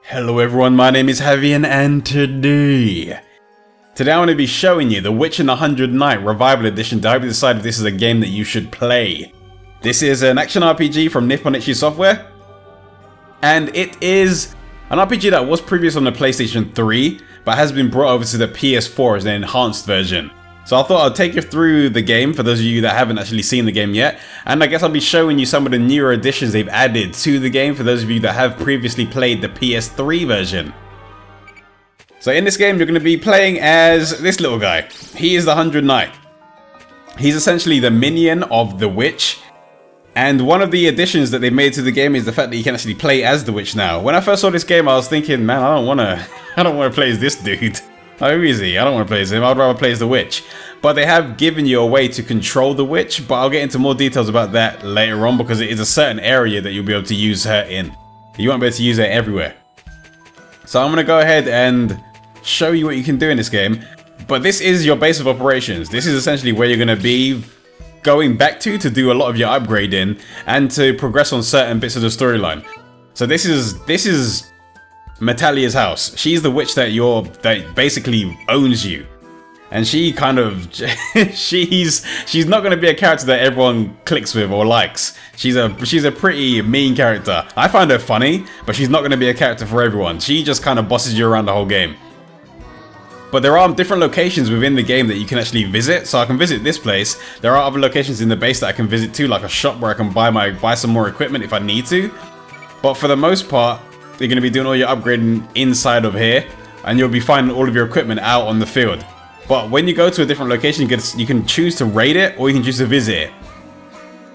Hello everyone, my name is Havian and today I want to be showing you The Witch in the 100th Night Revival Edition to help you decide if this is a game that you should play. This is an action RPG from NIS Software, and it is an RPG that was previous on the PlayStation 3 but has been brought over to the PS4 as an enhanced version. So I thought I'd take you through the game for those of you that haven't actually seen the game yet, and I guess I'll be showing you some of the newer additions they've added to the game for those of you that have previously played the PS3 version. So in this game you're going to be playing as this little guy. He is the 100th Night. He's essentially the minion of the witch, and one of the additions that they made to the game is the fact that you can actually play as the witch now. When I first saw this game I was thinking, man, I don't want to play as this dude. Oh, easy. I don't want to play as him. I'd rather play as the witch. But they have given you a way to control the witch, but I'll get into more details about that later on because it is a certain area that you'll be able to use her in. You won't be able to use her everywhere. So I'm going to go ahead and show you what you can do in this game. But this is your base of operations. This is essentially where you're going to be going back to do a lot of your upgrading and to progress on certain bits of the storyline. So this is Metallia's house. She's the witch that basically owns you, and she kind of she's not going to be a character that everyone clicks with or likes. She's a pretty mean character. I find her funny, but she's not going to be a character for everyone. She just kind of bosses you around the whole game. But there are different locations within the game that you can actually visit. So I can visit this place. There are other locations in the base that I can visit too, like a shop where I can buy some more equipment if I need to. But for the most part, you're going to be doing all your upgrading inside of here, and you'll be finding all of your equipment out on the field. But when you go to a different location, you can choose to raid it, or you can choose to visit it.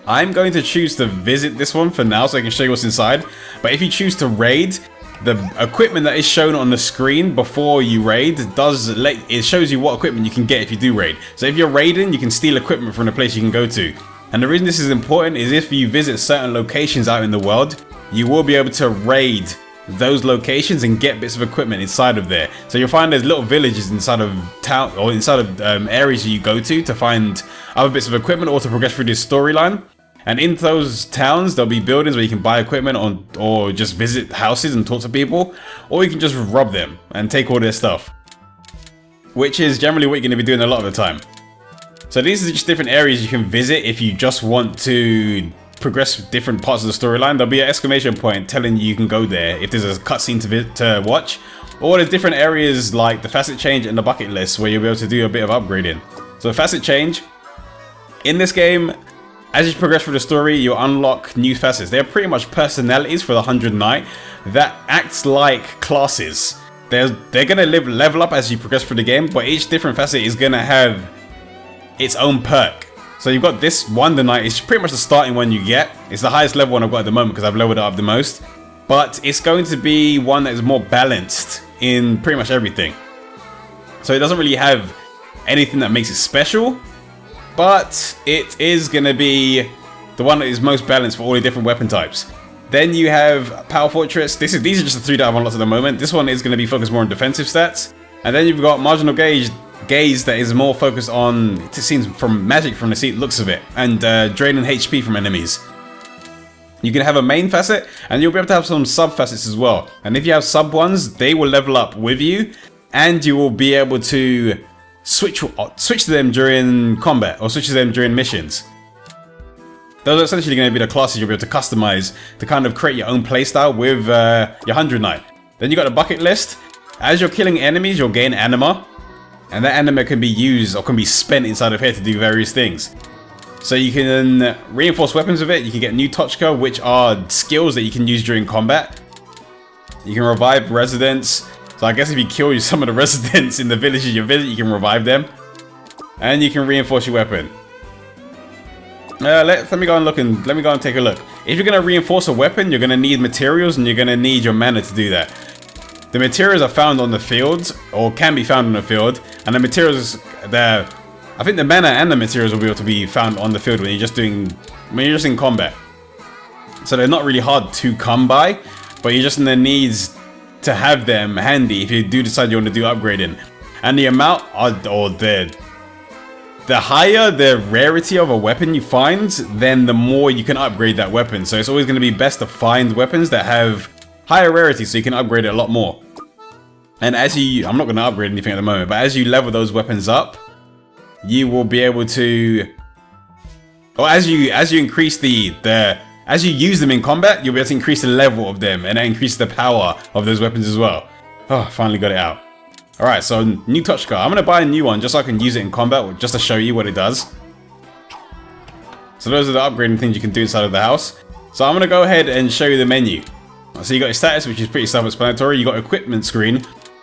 I'm going to choose to visit this one for now so I can show you what's inside. But if you choose to raid, the equipment that is shown on the screen before you raid it shows you what equipment you can get if you do raid. So if you're raiding, you can steal equipment from the place you can go to. And the reason this is important is if you visit certain locations out in the world, you will be able to raid those locations and get bits of equipment inside of there. So you'll find there's little villages inside of town or inside of areas you go to find other bits of equipment or to progress through this storyline. And in those towns there'll be buildings where you can buy equipment or just visit houses and talk to people, or you can just rob them and take all their stuff, which is generally what you're going to be doing a lot of the time. So these are just different areas you can visit if you just want to progress different parts of the storyline. There'll be an exclamation point telling you can go there if there's a cutscene to watch, or there's different areas like the facet change and the bucket list where you'll be able to do a bit of upgrading. So facet change in this game, as you progress through the story, you'll unlock new facets. They're pretty much personalities for the 100th Night that act like classes. They're gonna level up as you progress through the game, but each different facet is gonna have its own perk. So you've got this one, the Night. It's pretty much the starting one you get. It's the highest level one I've got at the moment because I've leveled it up the most. But it's going to be one that is more balanced in pretty much everything. So it doesn't really have anything that makes it special, but it is going to be the one that is most balanced for all the different weapon types. Then you have Power Fortress. These are just the three that I've unlocked at the moment. This one is going to be focused more on defensive stats. And then you've got Marginal Gaze that is more focused on, it seems, from magic from the looks of it, and draining HP from enemies. You can have a main facet, and you'll be able to have some sub facets as well. And if you have sub ones, they will level up with you, and you will be able to switch to them during combat or switch to them during missions. Those are essentially going to be the classes you'll be able to customize to kind of create your own playstyle with your 100th Night. Then you got the bucket list. As you're killing enemies, you'll gain anima. And that anima can be used or can be spent inside of here to do various things. So you can reinforce weapons with it. You can get new Tochka, which are skills that you can use during combat. You can revive residents. So I guess if you kill some of the residents in the villages you visit, you can revive them. And you can reinforce your weapon. Let me go and look and let me go and take a look. If you're going to reinforce a weapon, you're going to need materials and you're going to need your mana to do that. The materials are found on the field, or can be found on the field, and the materials, I think the mana and the materials will be able to be found on the field when you're just in combat. So they're not really hard to come by, but you're just in the needs to have them handy if you do decide you want to do upgrading. And the amount, or the higher the rarity of a weapon you find, then the more you can upgrade that weapon. So it's always going to be best to find weapons that have higher rarity, so you can upgrade it a lot more. And as you, I'm not going to upgrade anything at the moment, but as you level those weapons up, you will be able to, or as you increase as you use them in combat, you'll be able to increase the level of them, and that increases the power of those weapons as well. Oh, finally got it out. Alright, so new touch car. I'm going to buy a new one just so I can use it in combat, just to show you what it does. So those are the upgrading things you can do inside of the house. So I'm going to go ahead and show you the menu. So you got your status, which is pretty self-explanatory. You got equipment screen.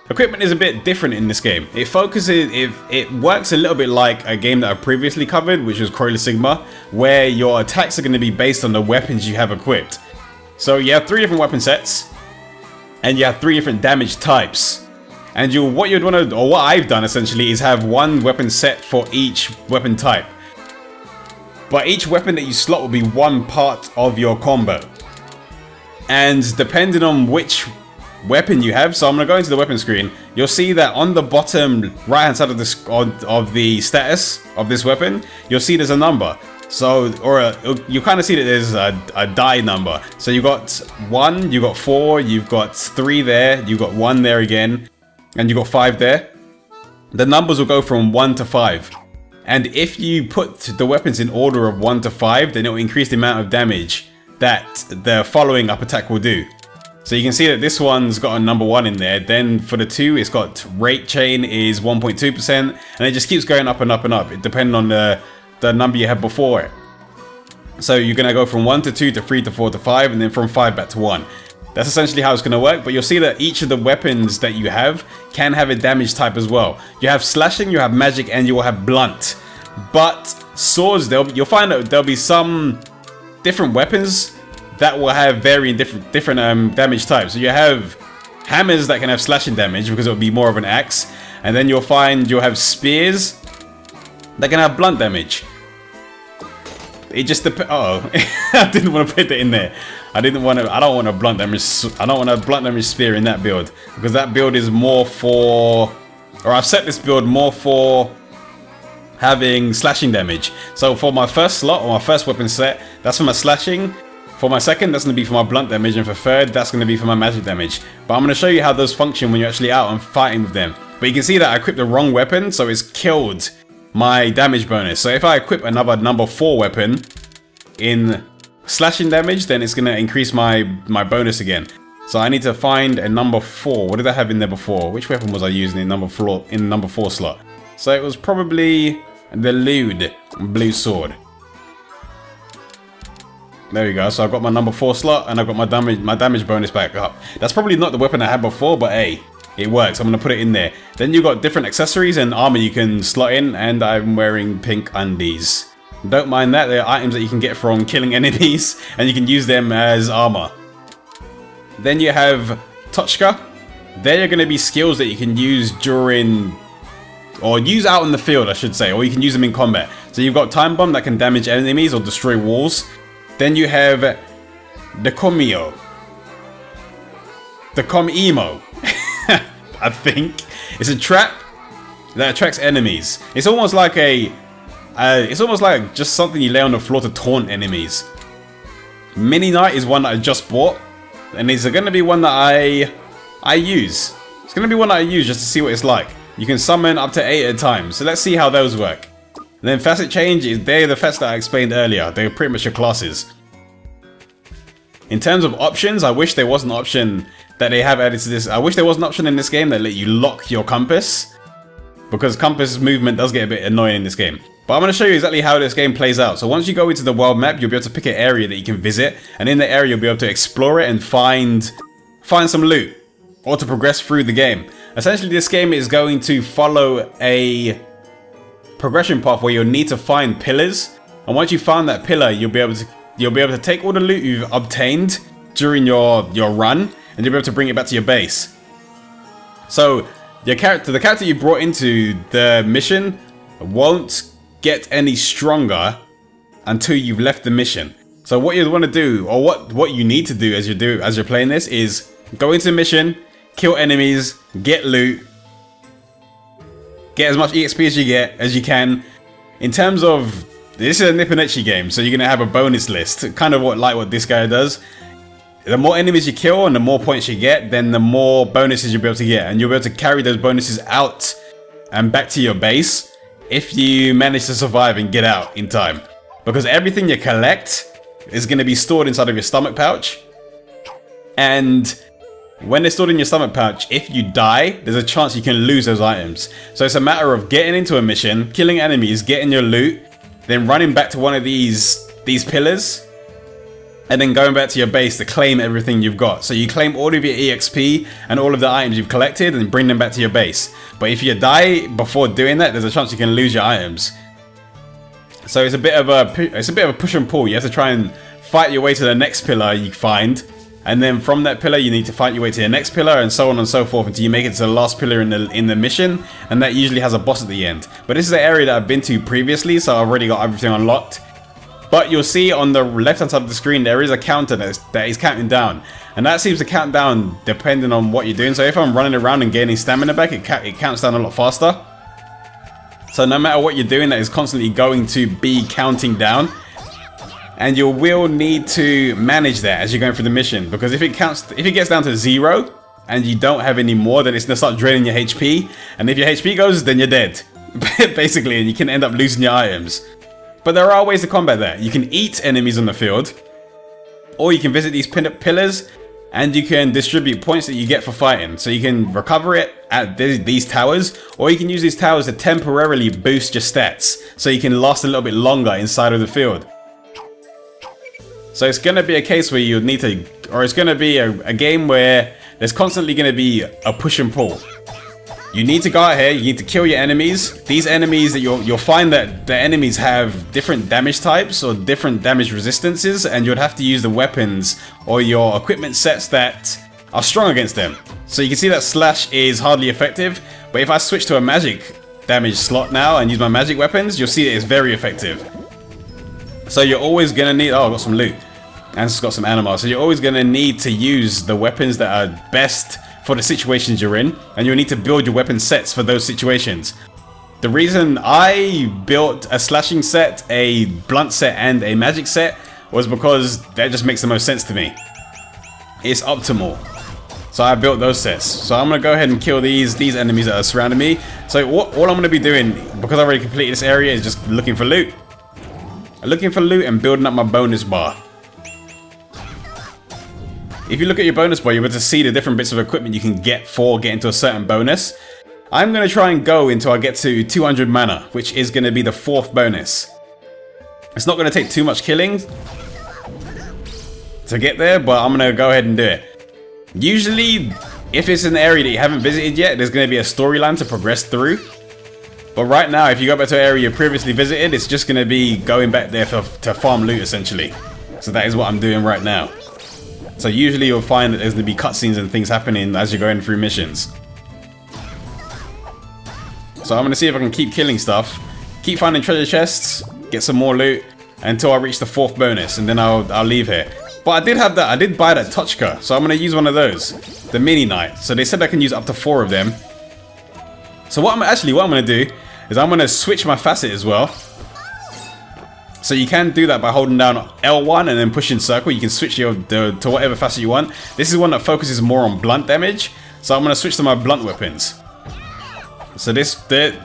Equipment is a bit different in this game. It focuses, it works a little bit like a game that I previously covered, which was Croyless Sigma, where your attacks are going to be based on the weapons you have equipped. So you have 3 different weapon sets, and you have 3 different damage types. And what you'd want to, or what I've done essentially, is have 1 weapon set for each weapon type. But each weapon that you slot will be 1 part of your combo. And depending on which weapon you have, so I'm going to go into the weapon screen, you'll see that on the bottom right hand side of the status of this weapon, you'll see there's a number. So, you kind of see that there's a die number. So you got 1, you got 4, you've got 3 there, you've got 1 there again, and you got 5 there. The numbers will go from 1 to 5. And if you put the weapons in order of 1 to 5, then it will increase the amount of damage that the following up attack will do. So you can see that this one's got a number 1 in there. Then for the 2, it's got rate chain is 1.2%, and it just keeps going up and up and up, depending on the number you had before it. So you're going to go from 1 to 2 to 3 to 4 to 5, and then from 5 back to 1. That's essentially how it's going to work, but you'll see that each of the weapons that you have can have a damage type as well. You have slashing, you have magic, and you will have blunt. But swords, you'll find that there'll be some different weapons that will have varying different damage types. So you have hammers that can have slashing damage because it will be more of an axe, and then you'll find you'll have spears that can have blunt damage. It just depends. Oh, I didn't want to put that in there. I don't want a blunt damage. I don't want a blunt damage spear in that build, because that build is more for, or I've set this build more for having slashing damage. So for my first slot, or my first weapon set, that's for my slashing. For my second, that's going to be for my blunt damage, and for third, that's going to be for my magic damage. But I'm going to show you how those function when you're actually out and fighting with them. But you can see that I equipped the wrong weapon, so it's killed my damage bonus. So if I equip another number 4 weapon in slashing damage, then it's going to increase my bonus again. So I need to find a number 4. What did I have in there before? Which weapon was I using in number 4 slot? So it was probably the lewd blue sword. There we go. So I've got my number 4 slot, and I've got my damage bonus back up. That's probably not the weapon I had before, but hey, it works. I'm going to put it in there. Then you've got different accessories and armor you can slot in, and I'm wearing pink undies. Don't mind that. They're items that you can get from killing enemies, and you can use them as armor. Then you have Tochka. They're going to be skills that you can use during, or use out in the field, I should say, or you can use them in combat. So you've got Time Bomb that can damage enemies or destroy walls. Then you have the Komio. The Komimo. I think. It's a trap that attracts enemies. It's almost like just something you lay on the floor to taunt enemies. Mini Knight is one that I just bought, and it's going to be one that I use. It's going to be one that I use just to see what it's like. You can summon up to 8 at a time, so let's see how those work. And then Facet Change, they're the facets that I explained earlier. They're pretty much your classes. In terms of options, I wish there was an option that they have added to this. I wish there was an option in this game that let you lock your compass, because compass movement does get a bit annoying in this game. But I'm going to show you exactly how this game plays out. So once you go into the world map, you'll be able to pick an area that you can visit, and in the area you'll be able to explore it and find some loot, or to progress through the game. Essentially, this game is going to follow a progression path where you'll need to find pillars, and once you find that pillar, you'll be able to take all the loot you've obtained during your run, and you'll be able to bring it back to your base. So the character you brought into the mission won't get any stronger until you've left the mission. So what you want to do, or what you need to do as you're playing this, is go into the mission, kill enemies, get loot, get as much EXP as you can. In terms of, this is a Nipponecchi game, so you're gonna have a bonus list, kind of like what this guy does. the more enemies you kill and the more points you get, then the more bonuses you'll be able to get. And you'll be able to carry those bonuses out and back to your base if you manage to survive and get out in time. Because everything you collect is going to be stored inside of your stomach pouch. And when they're stored in your stomach pouch, if you die, there's a chance you can lose those items. So it's a matter of getting into a mission, killing enemies, getting your loot, then running back to one of these pillars, and then going back to your base to claim everything you've got. So you claim all of your EXP and all of the items you've collected and bring them back to your base. But if you die before doing that, there's a chance you can lose your items. So it's a bit of a push and pull. You have to try and fight your way to the next pillar you find, and then from that pillar you need to fight your way to the next pillar, and so on and so forth until you make it to the last pillar in the mission, and that usually has a boss at the end. But this is an area that I've been to previously, so I've already got everything unlocked. But you'll see on the left hand side of the screen there is a counter that is counting down, and that seems to count down depending on what you're doing. So if I'm running around and gaining stamina back, it counts down a lot faster. So no matter what you're doing, that is constantly going to be counting down, and you will need to manage that as you're going through the mission, because if it gets down to 0 and you don't have any more, then it's gonna start draining your HP, and if your HP goes, then you're dead basically, and you can end up losing your items. But there are ways to combat that. You can eat enemies on the field, or you can visit these pinned pillars and you can distribute points that you get for fighting. So you can recover it at these towers, or you can use these towers to temporarily boost your stats so you can last a little bit longer inside of the field. So it's going to be a case where you need to, or it's going to be a game where there's constantly going to be a push and pull. You need to go out here, you need to kill your enemies. These enemies, that you'll find that the enemies have different damage types or different damage resistances, and you'd have to use the weapons or your equipment sets that are strong against them. So you can see that slash is hardly effective, but if I switch to a magic damage slot now and use my magic weapons, you'll see that it's very effective. So you're always gonna need, oh, I got some loot and it's got some animals. So you're always gonna need to use the weapons that are best for the situations you're in, and you'll need to build your weapon sets for those situations. The reason I built a slashing set, a blunt set, and a magic set was because that just makes the most sense to me. It's optimal. So I built those sets. So I'm gonna go ahead and kill these enemies that are surrounding me. So all I'm gonna be doing, because I've already completed this area, is just looking for loot. Looking for loot and building up my bonus bar. If you look at your bonus bar, you're able to see the different bits of equipment you can get for getting to a certain bonus. I'm going to try and go until I get to 200 mana, which is going to be the 4th bonus. It's not going to take too much killing to get there, but I'm going to go ahead and do it. Usually, if it's an area that you haven't visited yet, there's going to be a storyline to progress through. But right now, if you go back to an area you previously visited, it's just going to be going back there to farm loot, essentially. So that is what I'm doing right now. So usually you'll find that there's going to be cutscenes and things happening as you're going through missions. So I'm going to see if I can keep killing stuff, keep finding treasure chests, get some more loot until I reach the 4th bonus, and then I'll leave here. But I did have that, I did buy that Touchka, so I'm going to use one of those, the mini knight. So they said I can use up to 4 of them. So what I'm going to do is I'm going to switch my facet as well. So you can do that by holding down L1 and then pushing circle. You can switch to whatever facet you want. This is one that focuses more on blunt damage, so I'm going to switch to my blunt weapons. So this facet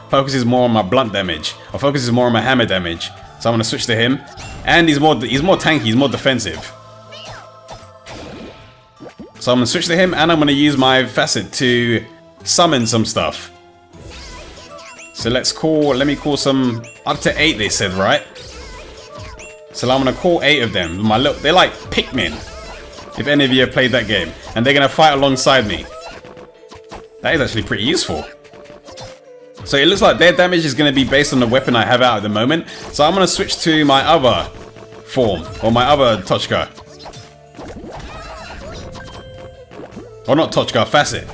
focuses more on my blunt damage, or focuses more on my hammer damage. So I'm going to switch to him, and he's more tanky, he's more defensive. So I'm going to switch to him, and I'm going to use my facet to summon some stuff. So let me call some, up to 8 they said, right? So I'm gonna call 8 of them. They're like Pikmin, if any of you have played that game. And they're gonna fight alongside me. That is actually pretty useful. So it looks like their damage is gonna be based on the weapon I have out at the moment. So I'm gonna switch to my other form, or my other Touchka. Or not Touchka, facet.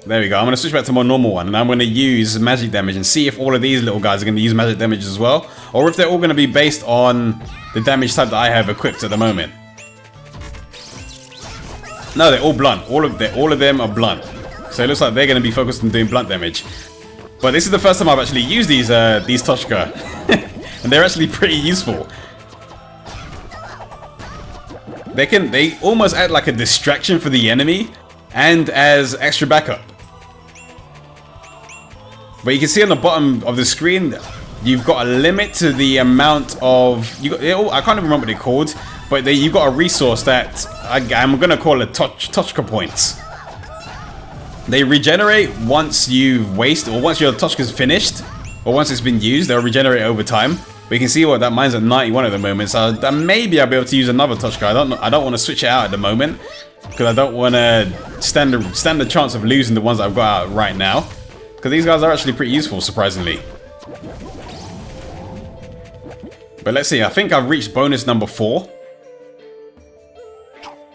There we go. I'm going to switch back to my normal one, and I'm going to use magic damage and see if all of these little guys are going to use magic damage as well, or if they're all going to be based on the damage type that I have equipped at the moment. No, they're all blunt. All of them are blunt. So it looks like they're going to be focused on doing blunt damage. But this is the first time I've actually used these Touchka, and they're actually pretty useful. They almost act like a distraction for the enemy and as extra backup. But you can see on the bottom of the screen, you've got a limit to the amount of I can't even remember what they're called, but you've got a resource that I'm gonna call it Tochka points. They regenerate once you've wasted, or once your Tochka's finished, or once it's been used. They'll regenerate over time. But you can see what that mine's at 91 at the moment, so maybe I'll be able to use another Tochka. I don't want to switch it out at the moment because I don't want to stand the chance of losing the ones that I've got out right now. Because these guys are actually pretty useful, surprisingly. But let's see. I think I've reached bonus number 4.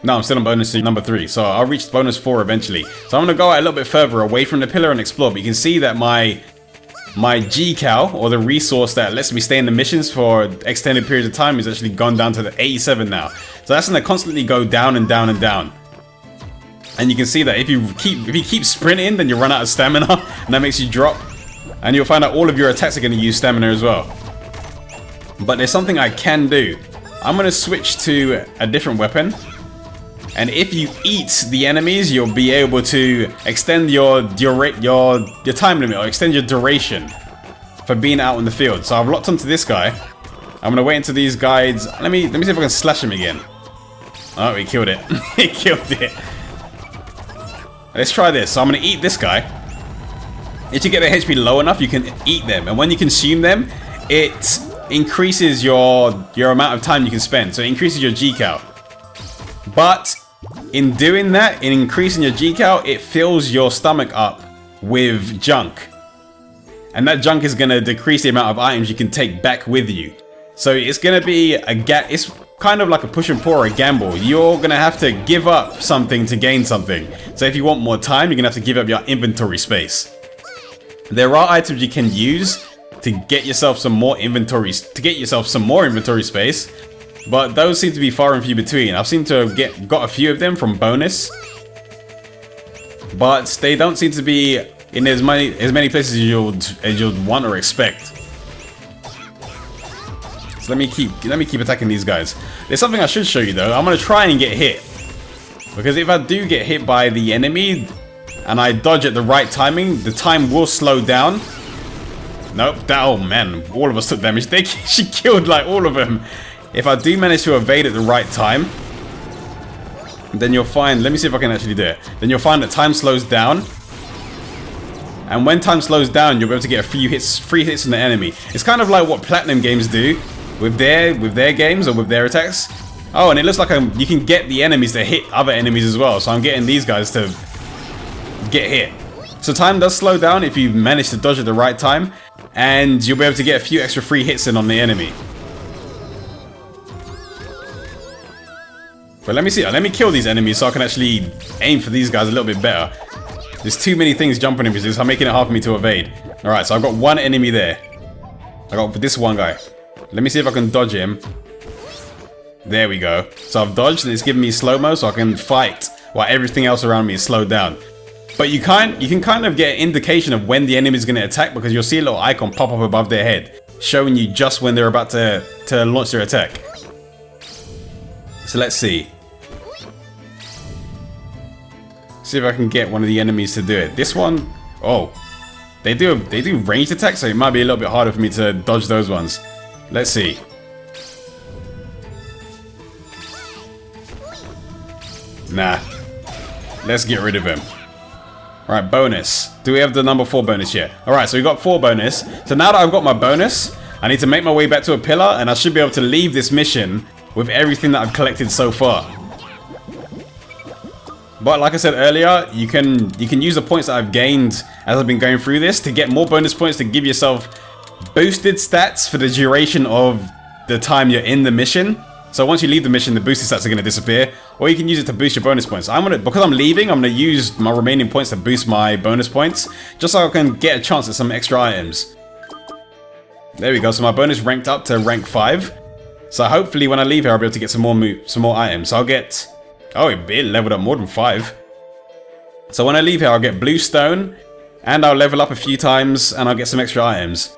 No, I'm still on bonus number 3, so I'll reach bonus 4 eventually. So I'm going to go out a little bit further away from the pillar and explore. But you can see that my G-Cal, or the resource that lets me stay in the missions for extended periods of time, is actually gone down to the 87 now. So that's going to constantly go down and down and down. And you can see that if you keep sprinting, then you run out of stamina, and that makes you drop. And you'll find out all of your attacks are going to use stamina as well. But there's something I can do. I'm going to switch to a different weapon. And if you eat the enemies, you'll be able to extend your time limit, or extend your duration for being out in the field. So I've locked onto this guy. I'm gonna wait until these guides. Let me see if I can slash him again. Oh, he killed it. He killed it. Let's try this. So I'm gonna eat this guy. If you get their HP low enough, you can eat them, and when you consume them, it increases your amount of time you can spend. So it increases your G-Cal. But in doing that, in increasing your G-Cal, it fills your stomach up with junk. And that junk is going to decrease the amount of items you can take back with you. So it's going to be it's kind of like a push and pull or a gamble. You're going to have to give up something to gain something. So if you want more time, you're going to have to give up your inventory space. There are items you can use to get yourself some more inventory space. But those seem to be far and few between. I've seemed to have got a few of them from bonus, but they don't seem to be in as many places as you'd want or expect. So let me keep attacking these guys. There's something I should show you though. I'm gonna try and get hit, because if I do get hit by the enemy and I dodge at the right timing, the time will slow down. Nope. Oh man, all of us took damage. She killed like all of them. If I do manage to evade at the right time, then you'll find, let me see if I can actually do it. Then you'll find that time slows down. And when time slows down, you'll be able to get a few hits, free hits from the enemy. It's kind of like what Platinum games do with their games or with their attacks. Oh, and it looks like you can get the enemies to hit other enemies as well. So I'm getting these guys to get hit. So time does slow down if you manage to dodge at the right time. And you'll be able to get a few extra free hits in on the enemy. But let me see. Let me kill these enemies so I can actually aim for these guys a little bit better. There's too many things jumping in because I'm making it hard for me to evade. Alright, so I've got one enemy there. I got this one guy. Let me see if I can dodge him. There we go. So I've dodged and it's giving me slow-mo so I can fight while everything else around me is slowed down. But you can kind of get an indication of when the enemy is going to attack, because you'll see a little icon pop up above their head, showing you just when they're about to launch their attack. So let's see. See if I can get one of the enemies to do it. This one, oh, they do ranged attacks, so it might be a little bit harder for me to dodge those ones. Let's see. Nah. Let's get rid of him. Alright, bonus. Do we have the number 4 bonus yet? Alright, so we got 4 bonus. So now that I've got my bonus, I need to make my way back to a pillar, and I should be able to leave this mission with everything that I've collected so far. But like I said earlier, you can use the points that I've gained as I've been going through this to get more bonus points to give yourself boosted stats for the duration of the time you're in the mission. So once you leave the mission, the boosted stats are going to disappear, or you can use it to boost your bonus points. Because I'm leaving, I'm going to use my remaining points to boost my bonus points, just so I can get a chance at some extra items. There we go. So my bonus ranked up to rank 5. So hopefully when I leave here, I'll be able to get some more items. So I'll get, oh, it leveled up more than 5. So when I leave here, I'll get blue stone, and I'll level up a few times, and I'll get some extra items.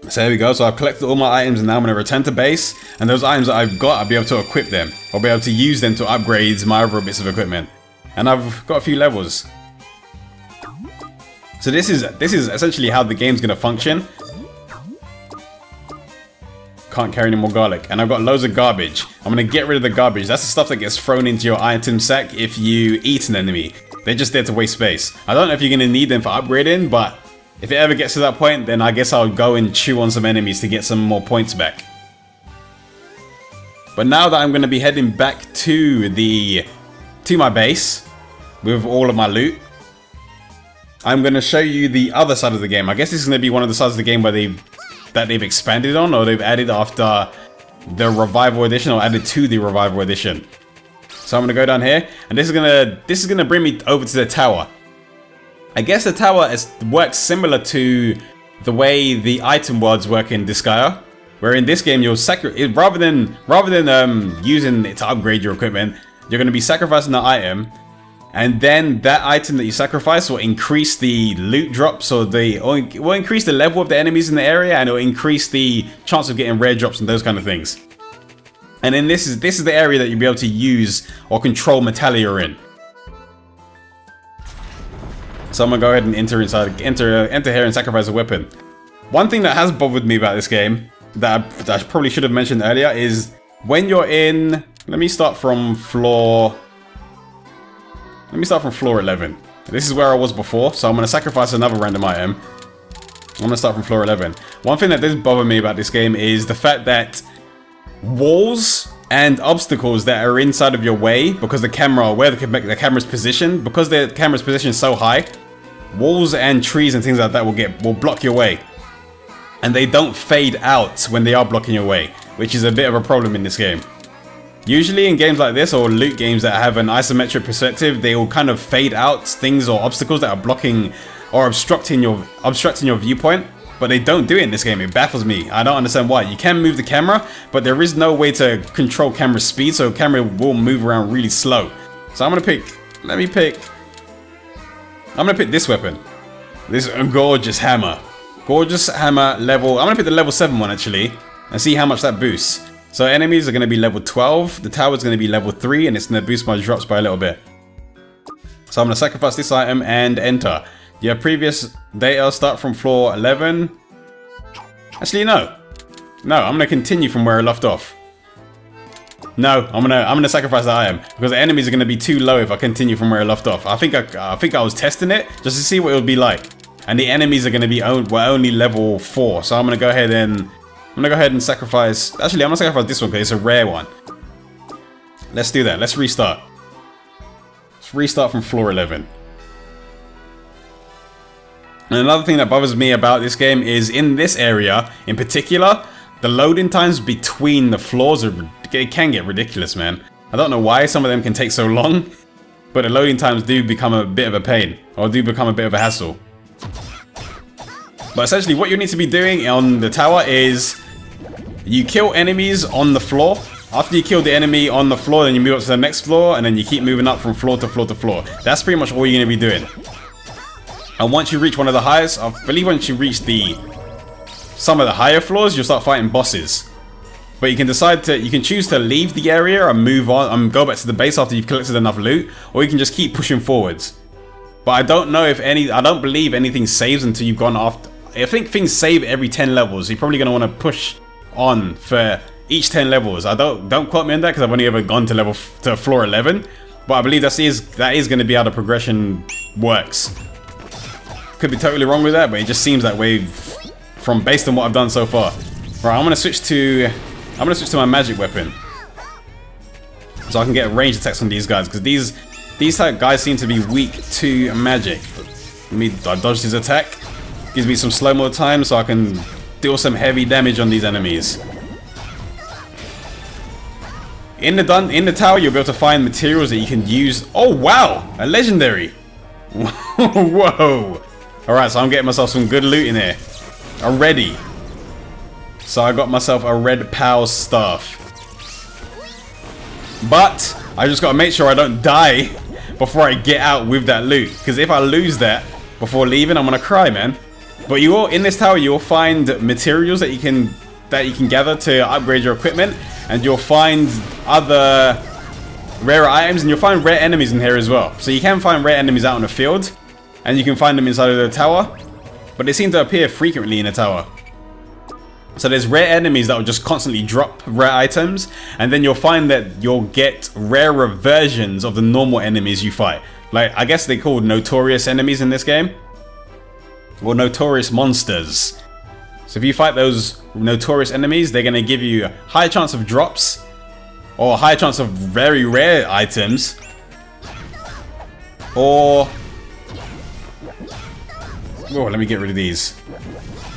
So there we go, so I've collected all my items and now I'm going to return to base, and those items that I've got, I'll be able to equip them. I'll be able to use them to upgrade my other bits of equipment. And I've got a few levels. So this is essentially how the game's going to function. Can't carry any more garlic. And I've got loads of garbage. I'm going to get rid of the garbage. That's the stuff that gets thrown into your item sack if you eat an enemy. They're just there to waste space. I don't know if you're going to need them for upgrading, but if it ever gets to that point, then I guess I'll go and chew on some enemies to get some more points back. But now that I'm going to be heading back to my base with all of my loot, I'm going to show you the other side of the game. I guess this is going to be one of the sides of the game where they've expanded on, or they've added after the Revival Edition, or added to the Revival Edition. So I'm going to go down here, and this is gonna bring me over to the tower. I guess the tower works similar to the way the item worlds work in Disgaea, where in this game you'll rather than using it to upgrade your equipment, you're going to be sacrificing the item, and then that item that you sacrifice will increase the loot drops, or will increase the level of the enemies in the area, and it will increase the chance of getting rare drops and those kind of things. And then this is the area that you'll be able to use or control Metallia in. So I'm gonna go ahead and enter here and sacrifice a weapon. One thing that has bothered me about this game that I probably should have mentioned earlier is when you're in. Let me start from floor 11. This is where I was before, so I'm gonna sacrifice another random item. I'm gonna start from floor 11. One thing that does bother me about this game is the fact that walls and obstacles that are inside of your way, because the camera, where the camera's positioned, because the camera's positioned so high, walls and trees and things like that will block your way, and they don't fade out when they are blocking your way, which is a bit of a problem in this game. Usually in games like this, or loot games that have an isometric perspective, they will kind of fade out things or obstacles that are blocking or obstructing your viewpoint. But they don't do it in this game. It baffles me. I don't understand why. You can move the camera, but there is no way to control camera speed, so the camera will move around really slow. So I'm gonna pick this weapon. This gorgeous hammer. Gorgeous hammer level. I'm gonna pick the level 7 one actually, and see how much that boosts. So enemies are gonna be level 12. The tower's gonna be level 3, and it's gonna boost my drops by a little bit. So I'm gonna sacrifice this item and enter. Your previous data start from floor 11. Actually, no. No, I'm gonna continue from where I left off. No, I'm gonna sacrifice the item because the enemies are gonna be too low if I continue from where I left off. I think I was testing it just to see what it would be like, and the enemies are gonna be only level 4. So I'm gonna go ahead and sacrifice. Actually, I'm gonna sacrifice this one because it's a rare one. Let's do that. Let's restart. Let's restart from floor 11. And another thing that bothers me about this game is in this area, in particular, the loading times between the floors it can get ridiculous, man. I don't know why some of them can take so long, but the loading times do become a bit of a pain, or do become a bit of a hassle. But essentially what you need to be doing on the tower is you kill enemies on the floor. After you kill the enemy on the floor, then you move up to the next floor, and then you keep moving up from floor to floor to floor. That's pretty much all you're going to be doing. And once you reach one of the highest, I believe once you reach some of the higher floors, you'll start fighting bosses. But you can choose to leave the area and move on and go back to the base after you've collected enough loot, or you can just keep pushing forwards. But I don't know if I don't believe anything saves until you've gone after. I think things save every 10 levels. So you're probably going to want to push on for each 10 levels. Don't quote me on that because I've only ever gone to floor 11. But I believe that is going to be how the progression works. Could be totally wrong with that, but it just seems that way from based on what I've done so far. Right, I'm gonna switch to my magic weapon, so I can get ranged attacks on these guys, because these type guys seem to be weak to magic. Let me dodge his attack. Gives me some slow-mo time, so I can deal some heavy damage on these enemies. In the tower, you'll be able to find materials that you can use. Oh wow, a legendary! Whoa! Alright, so I'm getting myself some good loot in here. Already. So I got myself a red POW staff. But I just gotta make sure I don't die before I get out with that loot. Because if I lose that before leaving, I'm gonna cry, man. But you will, in this tower, you will find materials that you can gather to upgrade your equipment, and you'll find other rare items, and you'll find rare enemies in here as well. So you can find rare enemies out in the field, and you can find them inside of the tower, but they seem to appear frequently in the tower. So there's rare enemies that will just constantly drop rare items, and then you'll find that you'll get rarer versions of the normal enemies you fight. Like, I guess they're called notorious enemies in this game, or notorious monsters. So if you fight those notorious enemies, they're going to give you a high chance of drops, or a high chance of very rare items, or... oh, let me get rid of these.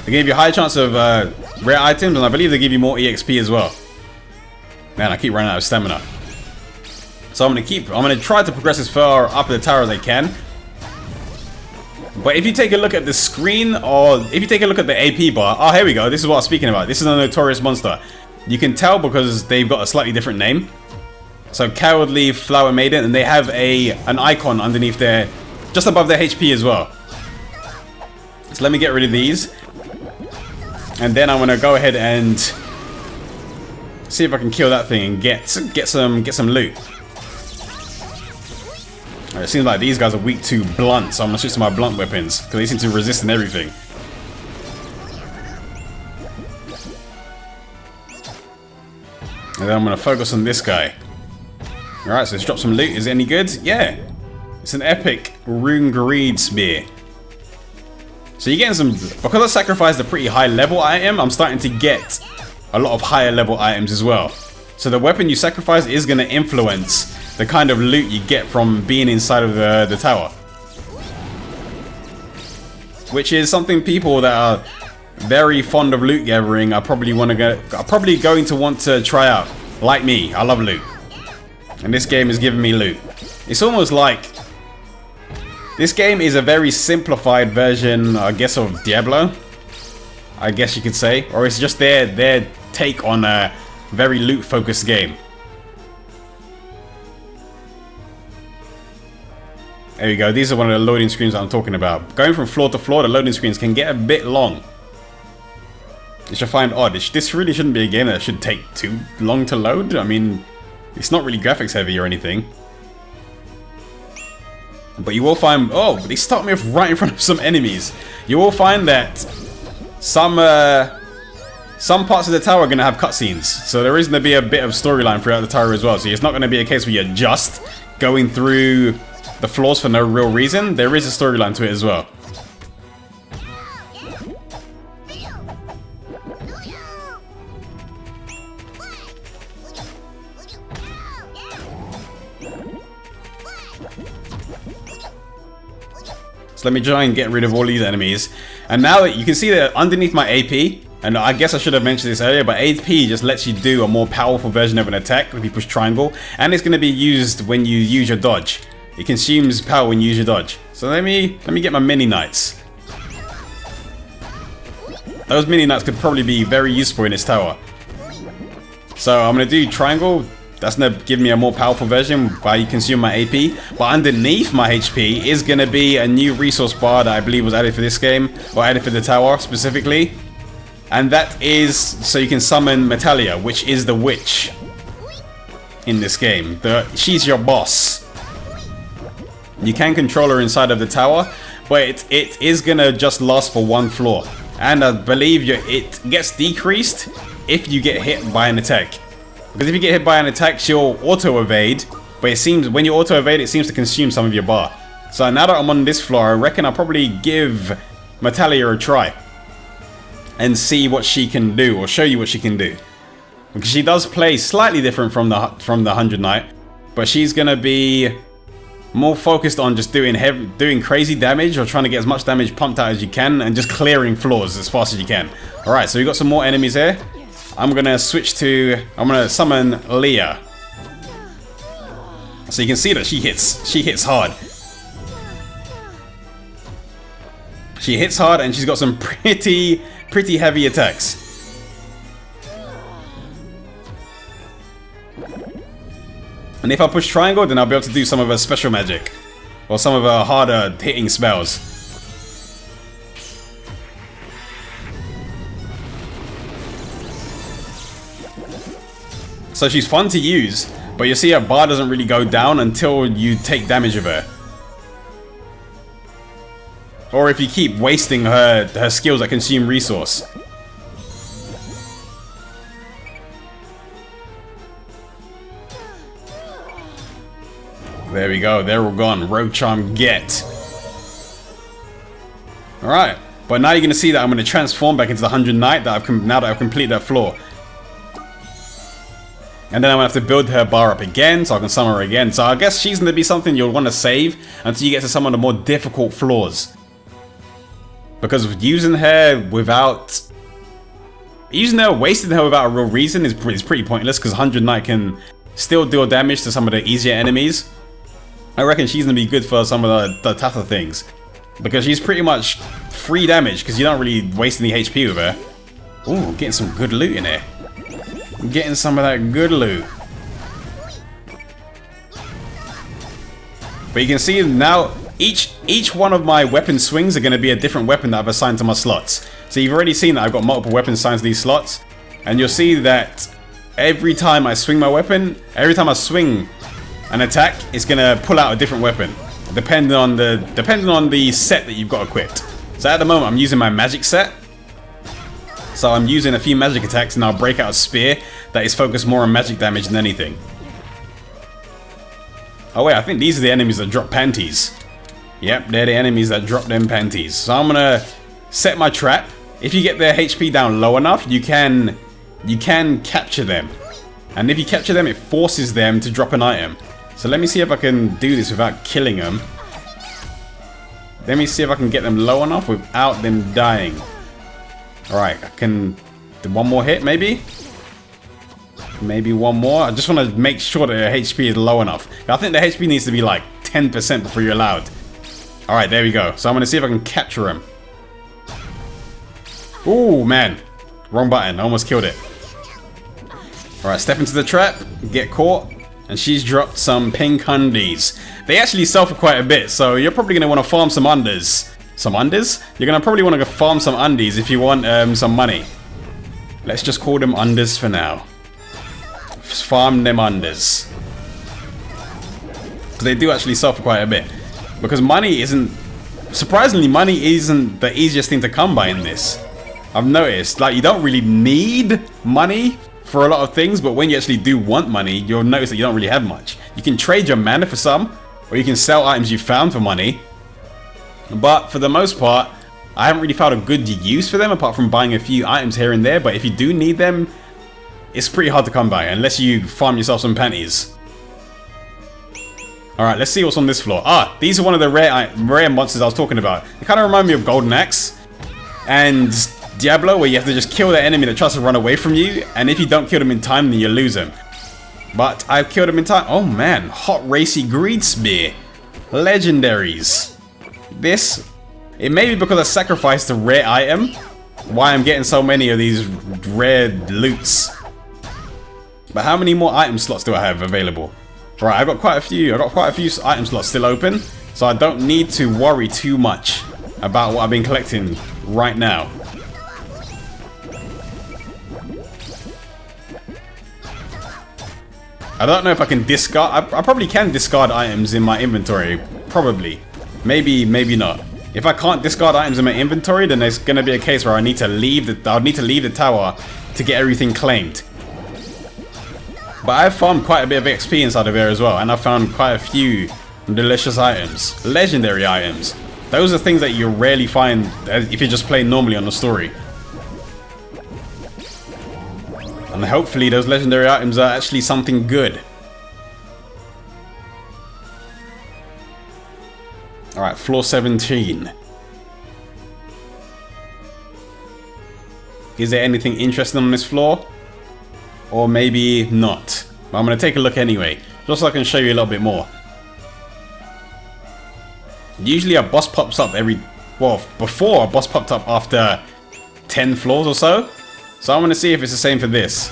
They give you a high chance of rare items, and I believe they give you more EXP as well. Man, I keep running out of stamina. So I'm gonna try to progress as far up the tower as I can. But if you take a look at the screen, or if you take a look at the AP bar, oh, here we go, this is what I was speaking about. This is a notorious monster. You can tell because they've got a slightly different name. So Cowardly Flower Maiden, and they have an icon underneath there, just above their HP as well. So let me get rid of these. And then I'm gonna go ahead and see if I can kill that thing and get some loot. It seems like these guys are weak to blunt, so I'm gonna switch to my blunt weapons because they seem to resist in everything. And then I'm gonna focus on this guy. Alright, so let's drop some loot. Is it any good? Yeah! It's an epic Rune Greed Spear. So you're getting some... because I sacrificed a pretty high level item, I'm starting to get a lot of higher level items as well. So the weapon you sacrifice is gonna influence the kind of loot you get from being inside of the tower. Which is something people that are very fond of loot gathering are probably going to want to try out. Like me, I love loot. And this game is giving me loot. It's almost like this game is a very simplified version, I guess, of Diablo. I guess you could say. Or it's just their take on a very loot focused game. There we go, these are one of the loading screens that I'm talking about. Going from floor to floor, the loading screens can get a bit long. Which I find odd. This really shouldn't be a game that should take too long to load. I mean, it's not really graphics heavy or anything. But you will find... oh, they start me off right in front of some enemies. You will find that some parts of the tower are going to have cutscenes. So there is going to be a bit of storyline throughout the tower as well. So it's not going to be a case where you're just going through the floors for no real reason. There is a storyline to it as well. So let me try and get rid of all these enemies. And now you can see that underneath my AP, and I guess I should have mentioned this earlier, but AP just lets you do a more powerful version of an attack if you push triangle, and it's going to be used when you use your dodge. It consumes power when you use your dodge. So let me get my mini knights. Those mini knights could probably be very useful in this tower. So I'm going to do triangle. That's going to give me a more powerful version by consuming my AP. But underneath my HP is going to be a new resource bar that I believe was added for this game, or added for the tower specifically. And that is so you can summon Metallia, which is the witch in this game. She's your boss. You can control her inside of the tower, but it is going to just last for one floor. And I believe it gets decreased if you get hit by an attack. Because if you get hit by an attack, she'll auto-evade, but it seems when you auto-evade, it seems to consume some of your bar. So now that I'm on this floor, I reckon I'll probably give Metallia a try and see what she can do, or show you what she can do. Because she does play slightly different from the 100 Knight, but she's gonna be more focused on just doing crazy damage, or trying to get as much damage pumped out as you can, and just clearing floors as fast as you can. All right, so we got some more enemies here. I'm gonna summon Leah. So you can see that she hits hard. She hits hard, and she's got some pretty heavy attacks. And if I push triangle, then I'll be able to do some of her special magic, or some of her harder hitting spells. So she's fun to use, but you see her bar doesn't really go down until you take damage of her. Or if you keep wasting her skills that consume resource. There we go, they're all gone. Rogue Charm, get. Alright, but now you're going to see that I'm going to transform back into the 100 Knight now that I've completed that floor. And then I'm going to have to build her bar up again, so I can summon her again. So I guess she's going to be something you'll want to save until you get to some of the more difficult floors. Because using her without... wasting her without a real reason is pretty pointless, because 100 Knight can still deal damage to some of the easier enemies. I reckon she's going to be good for some of the tougher things. Because she's pretty much free damage, because you don't really waste any HP with her. Ooh, getting some good loot in here. Getting some of that good loot. But you can see now, each one of my weapon swings are going to be a different weapon that I've assigned to my slots. So you've already seen that I've got multiple weapons assigned to these slots. And you'll see that every time I swing my weapon, every time I swing an attack, it's going to pull out a different weapon. Depending on the set that you've got equipped. So at the moment I'm using my magic set. So I'm using a few magic attacks and I'll break out a spear that is focused more on magic damage than anything. Oh wait, I think these are the enemies that drop panties. Yep, they're the enemies that drop them panties. So I'm gonna set my trap. If you get their HP down low enough, you can capture them. And if you capture them, it forces them to drop an item. So let me see if I can do this without killing them. Let me see if I can get them low enough without them dying. Alright, I can do one more hit maybe? Maybe one more. I just want to make sure that their HP is low enough. I think the HP needs to be like 10% before you're allowed. Alright, there we go. So I'm going to see if I can capture him. Ooh, man. Wrong button. I almost killed it. Alright, step into the trap. Get caught. And she's dropped some pink undies. They actually sell for quite a bit, so you're probably going to want to farm some unders. Some unders? You're going to probably want to go farm some undies if you want some money. Let's just call them unders for now. Just farm them unders. Because they do actually sell for quite a bit. Because money isn't... Surprisingly, money isn't the easiest thing to come by in this. I've noticed, like, you don't really need money for a lot of things, but when you actually do want money, you'll notice that you don't really have much. You can trade your mana for some, or you can sell items you found for money. But for the most part, I haven't really found a good use for them, apart from buying a few items here and there. But if you do need them, it's pretty hard to come by, unless you farm yourself some panties. Alright, let's see what's on this floor. Ah, these are one of the rare monsters I was talking about. They kind of remind me of Golden Axe and Diablo, where you have to just kill the enemy that tries to run away from you, and if you don't kill them in time, then you lose them. But I've killed them in time. Oh man, Hot Racy Greed Spear. Legendaries. This, it may be because I sacrificed a rare item, why I'm getting so many of these rare loots. But how many more item slots do I have available? Right, I've got quite a few item slots still open, so I don't need to worry too much about what I've been collecting right now. I don't know if I can discard... I probably can discard items in my inventory. Probably. Maybe, maybe not. If I can't discard items in my inventory, then there's going to be a case where I'll need to leave the tower to get everything claimed. But I've farmed quite a bit of XP inside of here as well, and I've found quite a few delicious items. Legendary items. Those are things that you rarely find if you're just playing normally on the story. And hopefully those legendary items are actually something good. Alright, floor 17. Is there anything interesting on this floor? Or maybe not. But I'm going to take a look anyway, just so I can show you a little bit more. Usually a boss pops up before a boss popped up after 10 floors or so. So I'm going to see if it's the same for this.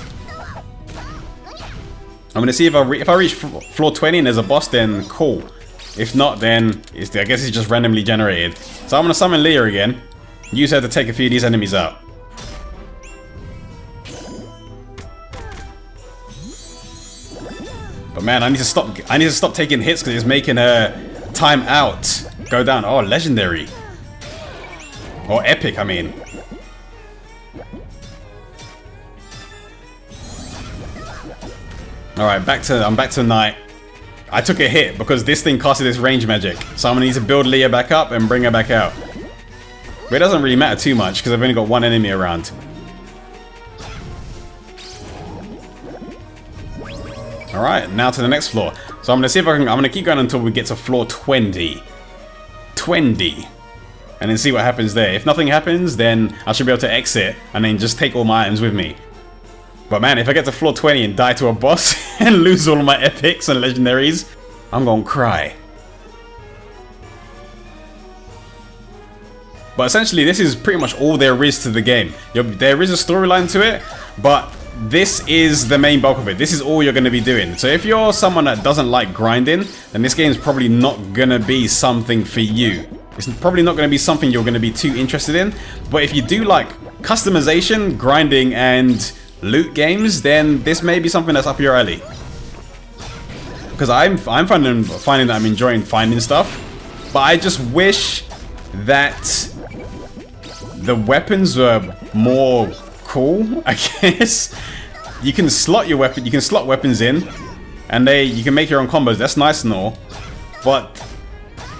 I'm going to see if I reach floor 20 and there's a boss, then cool. If not, then I guess it's just randomly generated. So I'm going to summon Leah again. Use her to take a few of these enemies out. But man, I need to stop taking hits because it's making her time out go down. Oh, legendary. Or epic, I mean. Alright, I'm back to Knight. I took a hit because this thing casted this range magic. So I'm gonna need to build Leah back up and bring her back out. But it doesn't really matter too much because I've only got one enemy around. Alright, now to the next floor. So I'm gonna see if I'm gonna keep going until we get to floor 20. 20. And then see what happens there. If nothing happens, then I should be able to exit and then just take all my items with me. But man, if I get to floor 20 and die to a boss and lose all of my epics and legendaries, I'm gonna cry. But essentially, this is pretty much all there is to the game. There is a storyline to it, but this is the main bulk of it. This is all you're going to be doing. So if you're someone that doesn't like grinding, then this game is probably not going to be something for you. It's probably not going to be something you're going to be too interested in. But if you do like customization, grinding, and loot games, then this may be something that's up your alley. Because I'm finding that I'm enjoying finding stuff. But I just wish that the weapons were more cool, I guess. You can slot your weapon, you can slot weapons in, and you can make your own combos. That's nice and all, but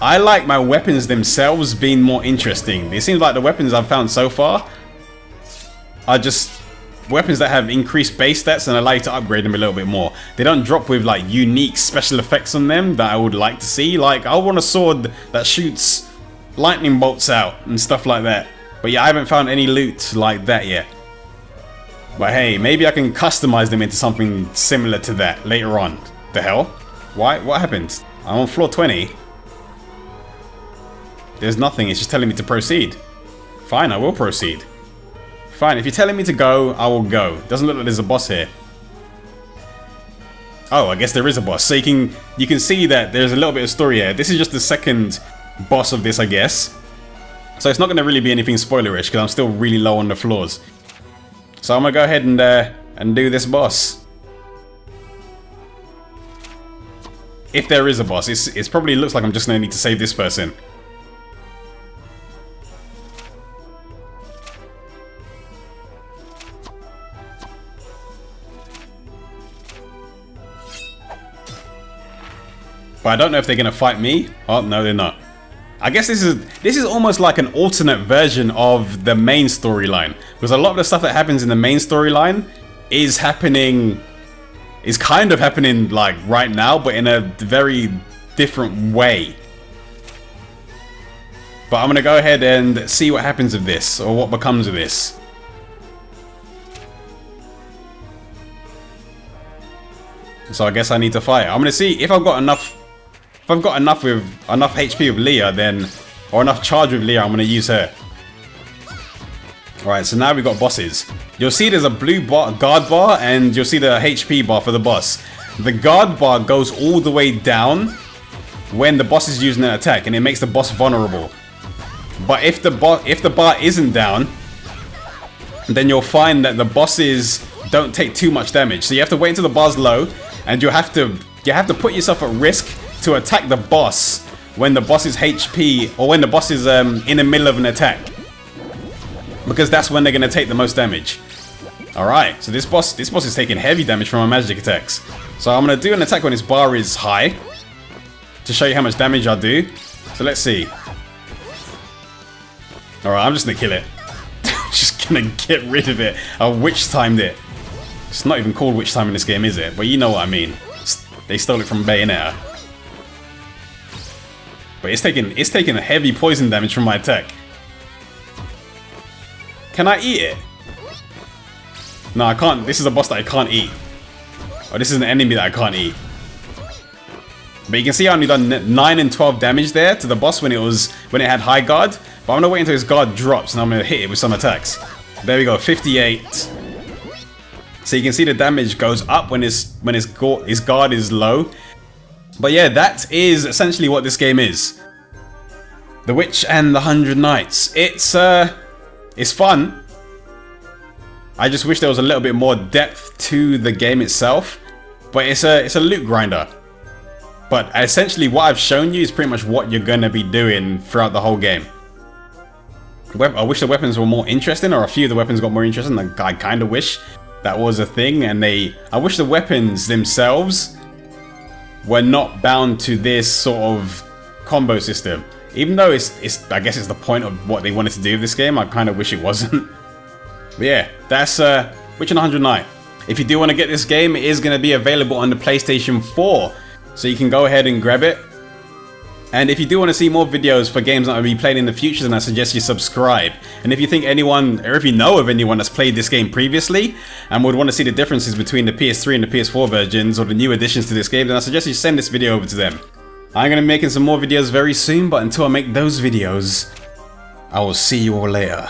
I like my weapons themselves being more interesting. It seems like the weapons I've found so far are just weapons that have increased base stats and allow you to upgrade them a little bit more. They don't drop with like unique special effects on them that I would like to see. Like, I want a sword that shoots lightning bolts out and stuff like that. But yeah, I haven't found any loot like that yet. But hey, maybe I can customize them into something similar to that later on. The hell? Why? What happened? I'm on floor 20. There's nothing, it's just telling me to proceed. Fine, I will proceed. Fine, if you're telling me to go, I will go. Doesn't look like there's a boss here. Oh, I guess there is a boss. So you can see that there's a little bit of story here. This is just the second boss of this, I guess. So it's not going to really be anything spoilerish because I'm still really low on the floors. So I'm going to go ahead and do this boss. If there is a boss, it probably looks like I'm just going to need to save this person. But I don't know if they're going to fight me. Oh, no, they're not. I guess this is almost like an alternate version of the main storyline, because a lot of the stuff that happens in the main storyline is kind of happening like right now, but in a very different way. But I'm gonna go ahead and see what happens with this, or what becomes of this. So I guess I need to fight. I'm gonna see if I've got enough. If I've got enough HP with Leah, then, or enough charge with Leah, I'm gonna use her. Alright, so now we've got bosses. You'll see there's a blue guard bar, and you'll see the HP bar for the boss. The guard bar goes all the way down when the boss is using an attack, and it makes the boss vulnerable. But if the bar isn't down, then you'll find that the bosses don't take too much damage. So you have to wait until the bar's low, and you have to put yourself at risk to attack the boss when the boss is HP, or when the boss is in the middle of an attack, because that's when they're going to take the most damage. Alright, so this boss is taking heavy damage from my magic attacks. So I'm going to do an attack when his bar is high to show you how much damage I do. So let's see. Alright, I'm just going to kill it. Just going to get rid of it. I witch-timed it. It's not even called witch time in this game, is it? But you know what I mean. They stole it from Bayonetta. But it's taking a heavy poison damage from my attack. Can I eat it? No, I can't. This is a boss that I can't eat. Oh, this is an enemy that I can't eat. But you can see I only done 9 and 12 damage there to the boss when it had high guard. But I'm gonna wait until his guard drops and I'm gonna hit it with some attacks. There we go, 58. So you can see the damage goes up when his guard is low. But yeah, that is essentially what this game is. The Witch and the 100 Knights. It's fun. I just wish there was a little bit more depth to the game itself. But it's a loot grinder. But essentially what I've shown you is pretty much what you're going to be doing throughout the whole game. I wish the weapons were more interesting, or a few of the weapons got more interesting. I kind of wish that was a thing, and I wish the weapons themselves were not bound to this sort of combo system. Even though I guess it's the point of what they wanted to do with this game, I kind of wish it wasn't. But yeah, that's Witch in the 100th Night. If you do want to get this game, it is going to be available on the PlayStation 4, so you can go ahead and grab it. And if you do want to see more videos for games that I'll be playing in the future, then I suggest you subscribe. And if you think anyone, or if you know of anyone that's played this game previously and would want to see the differences between the PS3 and the PS4 versions, or the new additions to this game, then I suggest you send this video over to them. I'm going to be making some more videos very soon, but until I make those videos, I will see you all later.